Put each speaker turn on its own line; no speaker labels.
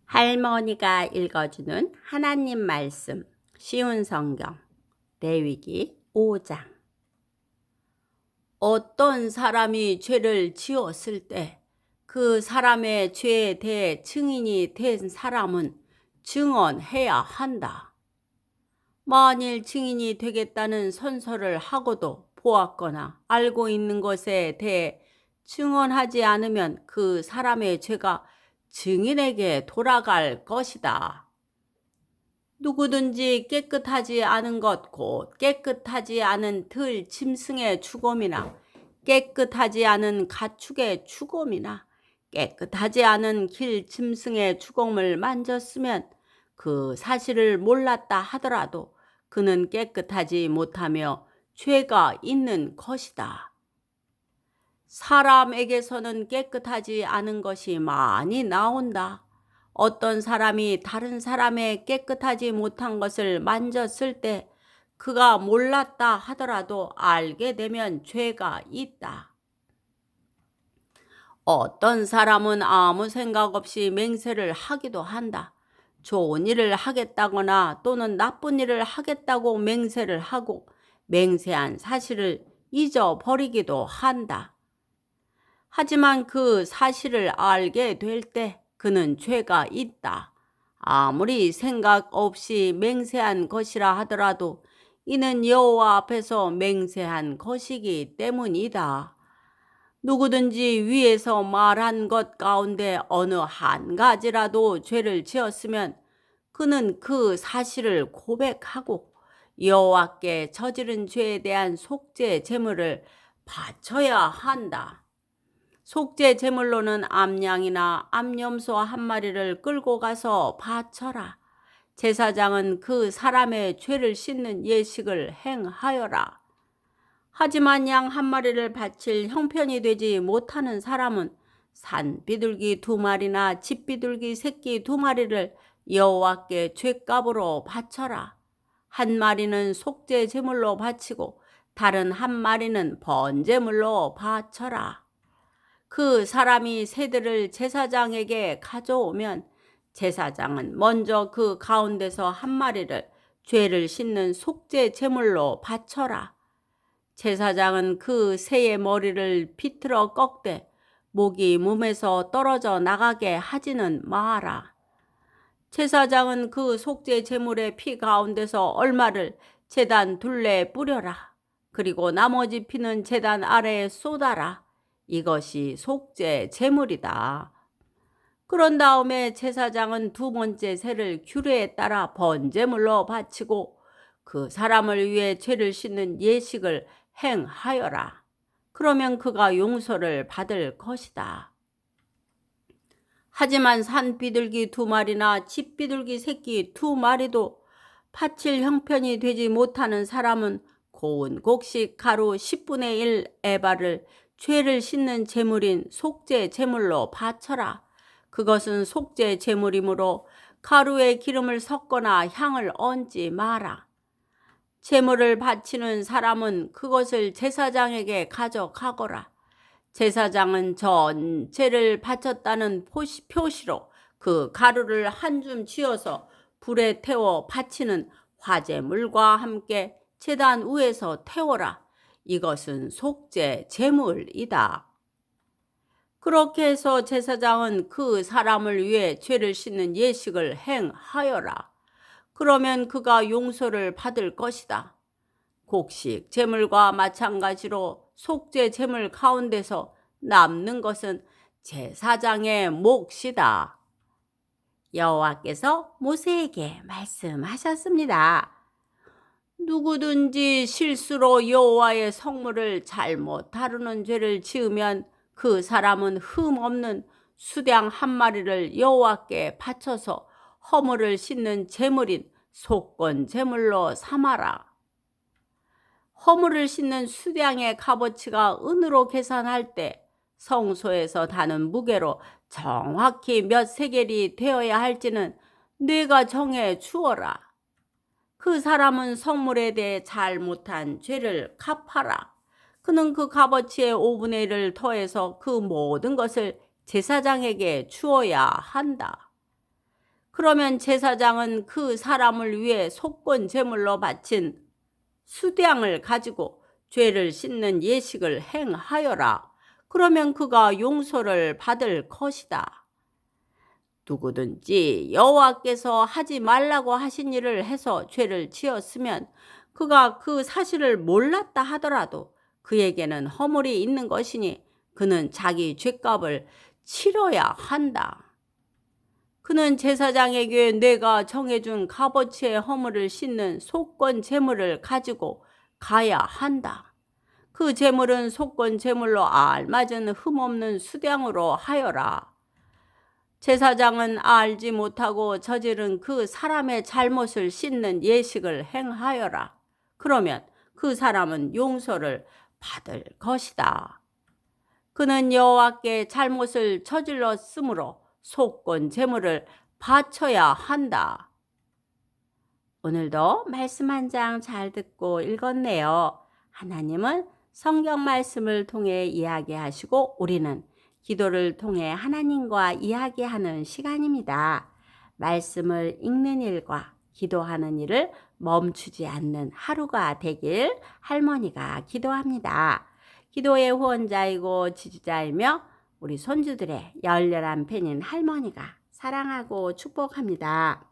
할머니가 읽어주는 하나님 말씀 쉬운 성경 레위기 5장. 어떤 사람이 죄를 지었을 때 그 사람의 죄에 대해 증인이 된 사람은 증언해야 한다. 만일 증인이 되겠다는 선서를 하고도 보았거나 알고 있는 것에 대해 증언하지 않으면 그 사람의 죄가 증인에게 돌아갈 것이다. 누구든지 깨끗하지 않은 것 곧 깨끗하지 않은 들 짐승의 죽음이나 깨끗하지 않은 가축의 죽음이나 깨끗하지 않은 길 짐승의 죽음을 만졌으면 그 사실을 몰랐다 하더라도 그는 깨끗하지 못하며 죄가 있는 것이다. 사람에게서는 깨끗하지 않은 것이 많이 나온다. 어떤 사람이 다른 사람의 깨끗하지 못한 것을 만졌을 때 그가 몰랐다 하더라도 알게 되면 죄가 있다. 어떤 사람은 아무 생각 없이 맹세를 하기도 한다. 좋은 일을 하겠다거나 또는 나쁜 일을 하겠다고 맹세를 하고 맹세한 사실을 잊어버리기도 한다. 하지만 그 사실을 알게 될 때 그는 죄가 있다. 아무리 생각 없이 맹세한 것이라 하더라도 이는 여호와 앞에서 맹세한 것이기 때문이다. 누구든지 위에서 말한 것 가운데 어느 한 가지라도 죄를 지었으면 그는 그 사실을 고백하고 여호와께 저지른 죄에 대한 속죄 제물을 바쳐야 한다. 속죄 제물로는 암양이나 암염소 한 마리를 끌고 가서 바쳐라. 제사장은 그 사람의 죄를 씻는 예식을 행하여라. 하지만 양 한 마리를 바칠 형편이 되지 못하는 사람은 산 비둘기 2마리나 집 비둘기 새끼 2마리를 여호와께 죄값으로 바쳐라. 한 마리는 속죄 제물로 바치고 다른 한 마리는 번제물로 바쳐라. 그 사람이 새들을 제사장에게 가져오면 제사장은 먼저 그 가운데서 한 마리를 죄를 씻는 속죄 제물로 바쳐라. 제사장은 그 새의 머리를 비틀어 꺾되 목이 몸에서 떨어져 나가게 하지는 마라. 제사장은 그 속죄 제물의 피 가운데서 얼마를 제단 둘레에 뿌려라. 그리고 나머지 피는 제단 아래에 쏟아라. 이것이 속죄 제물이다. 그런 다음에 제사장은 2번째 새를 규례에 따라 번제물로 바치고 그 사람을 위해 죄를 씻는 예식을 행하여라. 그러면 그가 용서를 받을 것이다. 하지만 산 비둘기 2마리나 집 비둘기 새끼 2마리도 바칠 형편이 되지 못하는 사람은 고운 곡식 가루 10분의 1 에바를 죄를 씻는 제물인 속죄 제물로 바쳐라. 그것은 속죄 제물이므로 가루에 기름을 섞거나 향을 얹지 마라. 제물을 바치는 사람은 그것을 제사장에게 가져가거라. 제사장은 전체를 바쳤다는 표시로 그 가루를 한 줌 쥐어서 불에 태워 바치는 화제물과 함께 제단 위에서 태워라. 이것은 속죄 제물이다. 그렇게 해서 제사장은 그 사람을 위해 죄를 씻는 예식을 행하여라. 그러면 그가 용서를 받을 것이다. 곡식 제물과 마찬가지로 속죄 제물 가운데서 남는 것은 제사장의 몫이다. 여호와께서 모세에게 말씀하셨습니다. 누구든지 실수로 여호와의 성물을 잘못 다루는 죄를 지으면 그 사람은 흠 없는 수량 한 마리를 여호와께 바쳐서 허물을 씻는 제물인 속건 제물로 삼아라. 허물을 씻는 수량의 값어치가 은으로 계산할 때 성소에서 다는 무게로 정확히 몇 세겔이 되어야 할지는 네가 정해 주어라. 그 사람은 성물에 대해 잘못한 죄를 갚아라. 그는 그 값어치의 5분의 1을 더해서 그 모든 것을 제사장에게 주어야 한다. 그러면 제사장은 그 사람을 위해 속건 제물로 바친 수량을 가지고 죄를 씻는 예식을 행하여라. 그러면 그가 용서를 받을 것이다. 누구든지 여호와께서 하지 말라고 하신 일을 해서 죄를 지었으면 그가 그 사실을 몰랐다 하더라도 그에게는 허물이 있는 것이니 그는 자기 죄값을 치러야 한다. 그는 제사장에게 내가 정해준 값어치의 허물을 씻는 속건 제물을 가지고 가야 한다. 그 제물은 속건 제물로 알맞은 흠없는 수량으로 하여라. 제사장은 알지 못하고 저지른 그 사람의 잘못을 씻는 예식을 행하여라. 그러면 그 사람은 용서를 받을 것이다. 그는 여호와께 잘못을 저질렀으므로 속건 제물을 바쳐야 한다. 오늘도 말씀 한 장 잘 듣고 읽었네요. 하나님은 성경 말씀을 통해 이야기하시고 우리는 기도를 통해 하나님과 이야기하는 시간입니다. 말씀을 읽는 일과 기도하는 일을 멈추지 않는 하루가 되길 할머니가 기도합니다. 기도의 후원자이고 지지자이며 우리 손주들의 열렬한 팬인 할머니가 사랑하고 축복합니다.